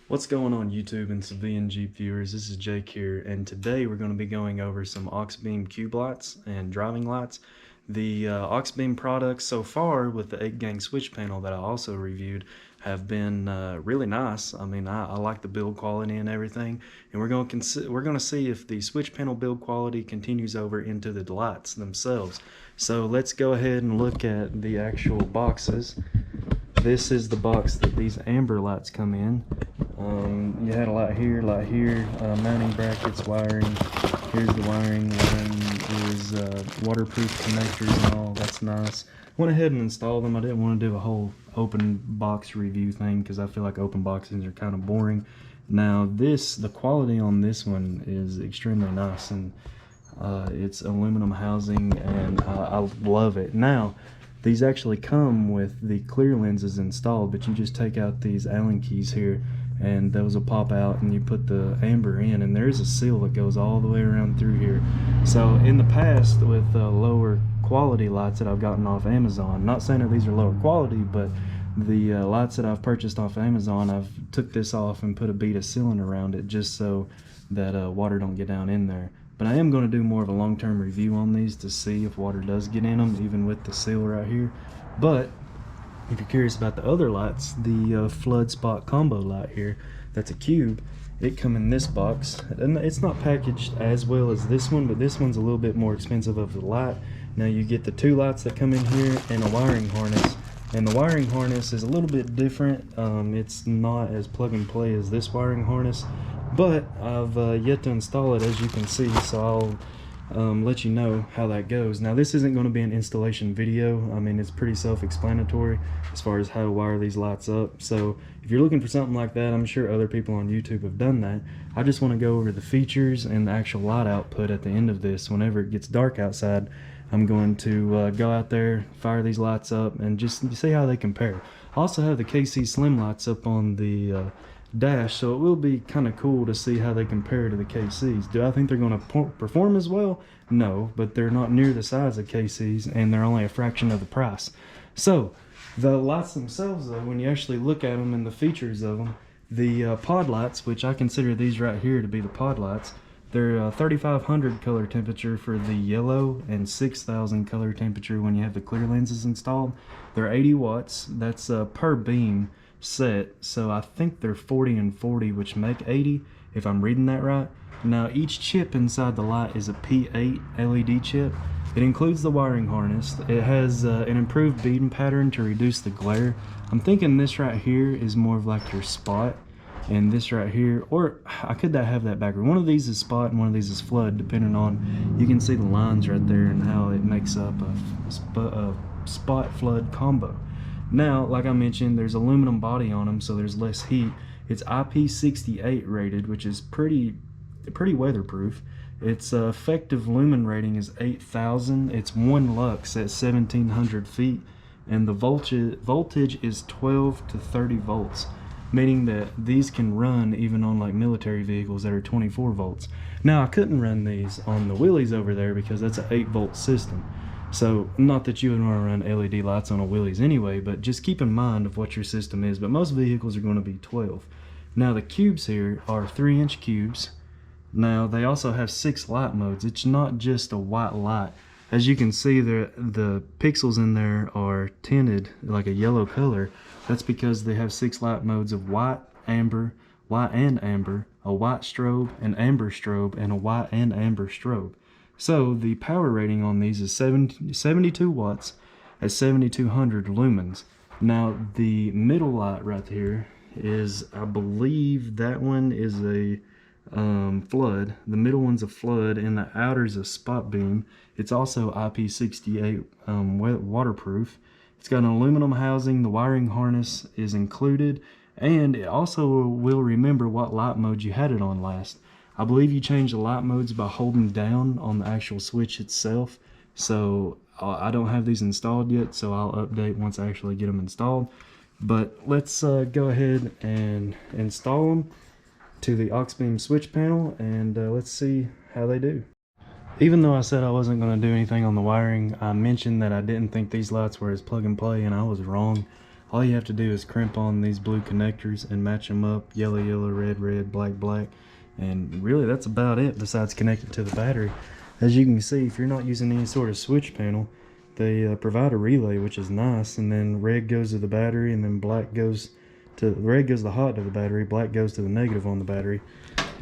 What's going on YouTube and civilian Jeep viewers? This is Jake here, and today we're going to be going over some Auxbeam cube lights and driving lights. The Auxbeam products so far with the 8-gang switch panel that I also reviewed have been really nice. I mean, I like the build quality and everything, and we're going to see if the switch panel build quality continues over into the lights themselves. So let's go ahead and look at the actual boxes. This is the box that these amber lights come in. You had a light here, mounting brackets, wiring. Here's the wiring. Wiring is waterproof connectors and all. That's nice. Went ahead and installed them. I didn't want to do a whole open box review thing because I feel like open boxes are kind of boring. Now the quality on this one is extremely nice, and it's aluminum housing, and I love it. Now, these actually come with the clear lenses installed, but you just take out these Allen keys here and those will pop out and you put the amber in, and there's a seal that goes all the way around through here. So in the past with lower quality lights that I've gotten off Amazon, not saying that these are lower quality, but the lights that I've purchased off Amazon, I've took this off and put a bead of sealant around it just so that water don't get down in there. But I am going to do more of a long-term review on these to see if water does get in them, even with the seal right here. But if you're curious about the other lights, the flood spot combo light here, that's a cube. It come in this box, and it's not packaged as well as this one, but this one's a little bit more expensive of the light. Now you get the two lights that come in here and a wiring harness, and the wiring harness is a little bit different. It's not as plug and play as this wiring harness, but I've yet to install it, as you can see, so I'll let you know how that goes. Now, this isn't going to be an installation video. I mean, it's pretty self-explanatory as far as how to wire these lights up. So if you're looking for something like that, I'm sure other people on YouTube have done that. I just want to go over the features and the actual light output at the end of this. Whenever it gets dark outside, I'm going to go out there, fire these lights up, and just see how they compare. I also have the KC Slim lights up on the dash, so it will be kind of cool to see how they compare to the KCs. Do I think they're going to perform as well? No, but they're not near the size of KCs, and they're only a fraction of the price. So the lights themselves, though, when you actually look at them and the features of them, the pod lights, which I consider these right here to be the pod lights, they're 3500 color temperature for the yellow and 6000 color temperature when you have the clear lenses installed. They're 80 watts. That's per beam set, so I think they're 40 and 40, which make 80 if I'm reading that right. Now, each chip inside the light is a P8 LED chip. It includes the wiring harness. It has an improved beam pattern to reduce the glare. I'm thinking this right here is more of like your spot, and this right here, or I could have that backward. One of these is spot and one of these is flood, depending on, you can see the lines right there and how it makes up a spot flood combo. Now, like I mentioned, there's aluminum body on them, so there's less heat. It's IP68 rated, which is pretty weatherproof. Its effective lumen rating is 8,000. It's 1 lux at 1,700 feet, and the voltage is 12 to 30 volts, meaning that these can run even on like military vehicles that are 24 volts. Now, I couldn't run these on the wheelies over there because that's an 8-volt system. So, not that you would want to run LED lights on a Willys anyway, but just keep in mind of what your system is. But most vehicles are going to be 12. Now, the cubes here are 3-inch cubes. Now, they also have 6 light modes. It's not just a white light. As you can see, the pixels in there are tinted like a yellow color. That's because they have 6 light modes of white, amber, white and amber, a white strobe, an amber strobe, and a white and amber strobe. So the power rating on these is 72 watts at 7200 lumens. Now the middle light right here is, I believe that one is a flood. The middle one's a flood, and the outer's a spot beam. It's also IP68 waterproof. It's got an aluminum housing. The wiring harness is included, and it also will remember what light mode you had it on last. I believe you change the light modes by holding down on the actual switch itself. So I don't have these installed yet, so I'll update once I actually get them installed. But let's go ahead and install them to the Auxbeam switch panel, and let's see how they do. Even though I said I wasn't going to do anything on the wiring, I mentioned that I didn't think these lights were as plug and play, and I was wrong. All you have to do is crimp on these blue connectors and match them up, yellow, yellow, red, red, black, black. And really that's about it besides connected to the battery. As you can see, if you're not using any sort of switch panel, they provide a relay, which is nice, and then red goes to the battery, and then red goes the hot to the battery, black goes to the negative on the battery.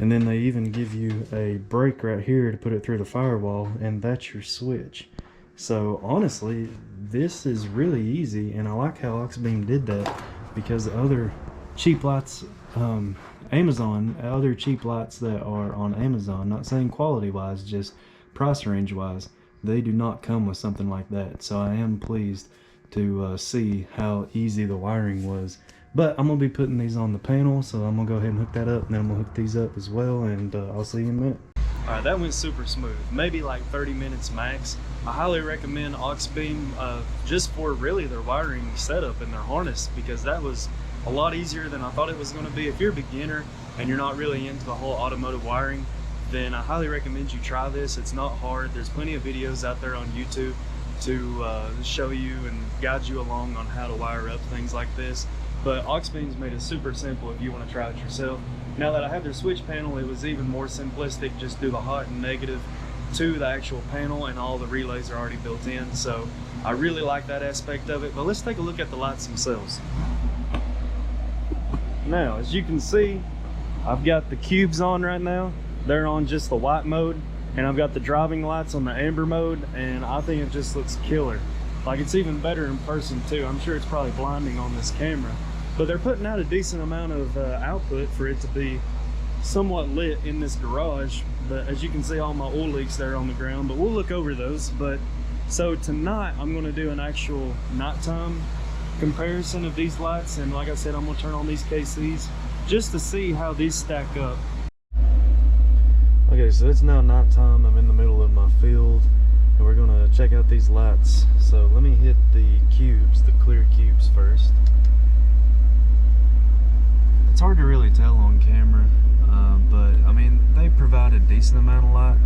And then they even give you a break right here to put it through the firewall, and that's your switch. So honestly, this is really easy, and I like how Auxbeam did that, because other cheap lights, other cheap lights that are on Amazon, not saying quality wise, just price range wise, they do not come with something like that. So I am pleased to see how easy the wiring was. But I'm gonna be putting these on the panel, so I'm gonna go ahead and hook that up, and then I'm gonna hook these up as well, and I'll see you in a minute. All right, that went super smooth, maybe like 30 minutes max. I highly recommend Auxbeam just for really their wiring setup and their harness, because that was a lot easier than I thought it was going to be. If you're a beginner and you're not really into the whole automotive wiring, then I highly recommend you try this. It's not hard. There's plenty of videos out there on YouTube to show you and guide you along on how to wire up things like this. But Auxbeam's made it super simple if you want to try it yourself. Now that I have their switch panel, it was even more simplistic. Just do the hot and negative to the actual panel, and all the relays are already built in. So I really like that aspect of it. But let's take a look at the lights themselves. Now, as you can see, I've got the cubes on right now. They're on just the white mode, and I've got the driving lights on the amber mode, and I think it just looks killer. Like, it's even better in person too. I'm sure it's probably blinding on this camera, but they're putting out a decent amount of output for it to be somewhat lit in this garage. But as you can see, all my oil leaks there on the ground, but we'll look over those. But so tonight I'm going to do an actual nighttime comparison of these lights, and like I said, I'm going to turn on these KCs just to see how these stack up. Okay, so it's now nighttime. I'm in the middle of my field, and we're going to check out these lights. So let me hit the cubes, the clear cubes first. It's hard to really tell on camera, but I mean, they provide a decent amount of light.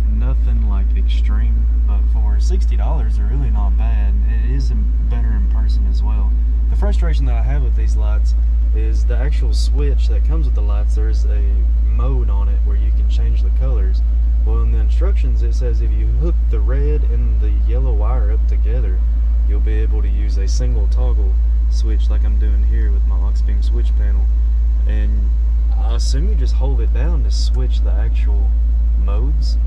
Nothing like extreme, but for $60 they're really not bad. It is better in person as well. The frustration that I have with these lights is the actual switch that comes with the lights. There's a mode on it where you can change the colors. Well, in the instructions it says if you hook the red and the yellow wire up together, you'll be able to use a single toggle switch like I'm doing here with my Auxbeam switch panel. And I assume you just hold it down to switch the actual modes,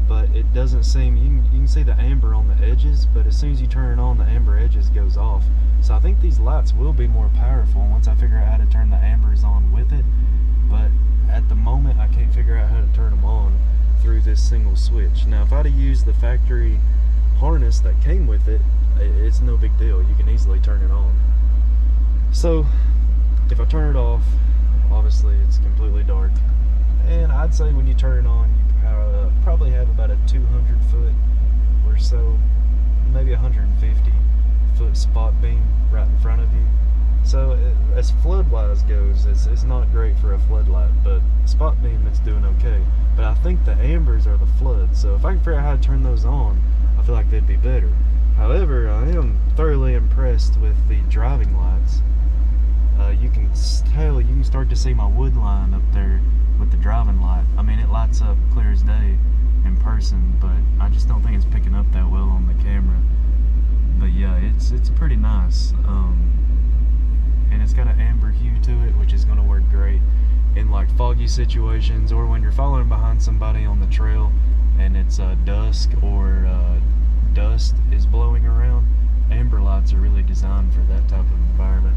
but it doesn't seem, you can see the amber on the edges, but as soon as you turn it on, the amber edges goes off. So I think these lights will be more powerful once I figure out how to turn the ambers on with it, but at the moment I can't figure out how to turn them on through this single switch. Now if I'd have used the factory harness that came with it, it's no big deal. You can easily turn it on. So if I turn it off, obviously it's completely dark, and I'd say when you turn it on, you probably have about a 200 foot or so, maybe 150 foot spot beam right in front of you. So as flood wise goes, it's not great for a floodlight, but spot beam it's doing okay. But I think the ambers are the flood, so if I can figure out how to turn those on, I feel like they'd be better. However, I am thoroughly impressed with the driving lights. You can tell, you can start to see my wood line up there with the driving light. I mean, it lights up clear as day in person, but I just don't think it's picking up that well on the camera. But yeah, it's pretty nice, and it's got an amber hue to it, which is going to work great in like foggy situations, or when you're following behind somebody on the trail and it's dusk or dust is blowing around. Amber lights are really designed for that type of environment.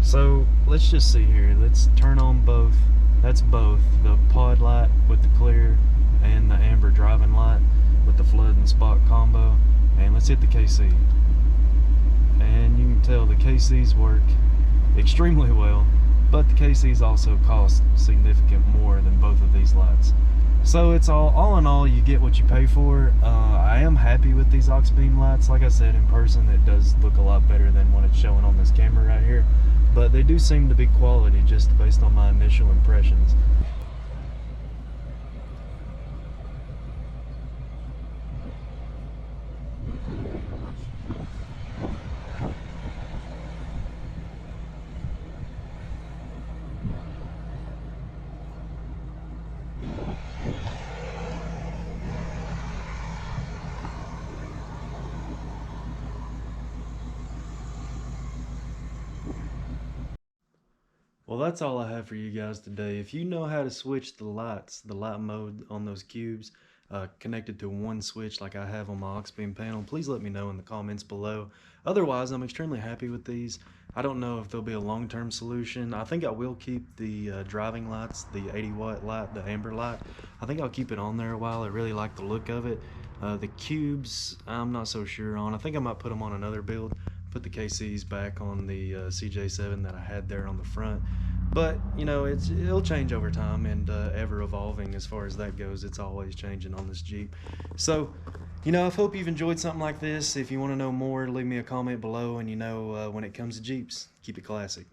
So let's just see here. Let's turn on both. That's both the pod light with the clear and the amber driving light with the flood and spot combo. And let's hit the KC. And you can tell the KCs work extremely well, but the KCs also cost significant more than both of these lights. So it's all in all, you get what you pay for. I am happy with these Auxbeam lights. Like I said, in person it does look a lot better than what it's showing on this camera right here, but they do seem to be quality just based on my initial impressions. Well, that's all I have for you guys today. If you know how to switch the lights, the light mode on those cubes, connected to one switch like I have on my Auxbeam panel, please let me know in the comments below. Otherwise, I'm extremely happy with these. I don't know if there'll be a long-term solution. I think I will keep the driving lights, the 80-watt light, the amber light. I think I'll keep it on there a while. I really like the look of it. The cubes, I'm not so sure on. I think I might put them on another build. Put the KCs back on the CJ7 that I had there on the front. But you know, it'll change over time, and ever evolving as far as that goes. It's always changing on this Jeep. So, you know, I hope you've enjoyed something like this. If you want to know more, leave me a comment below. And you know, when it comes to Jeeps, keep it classic.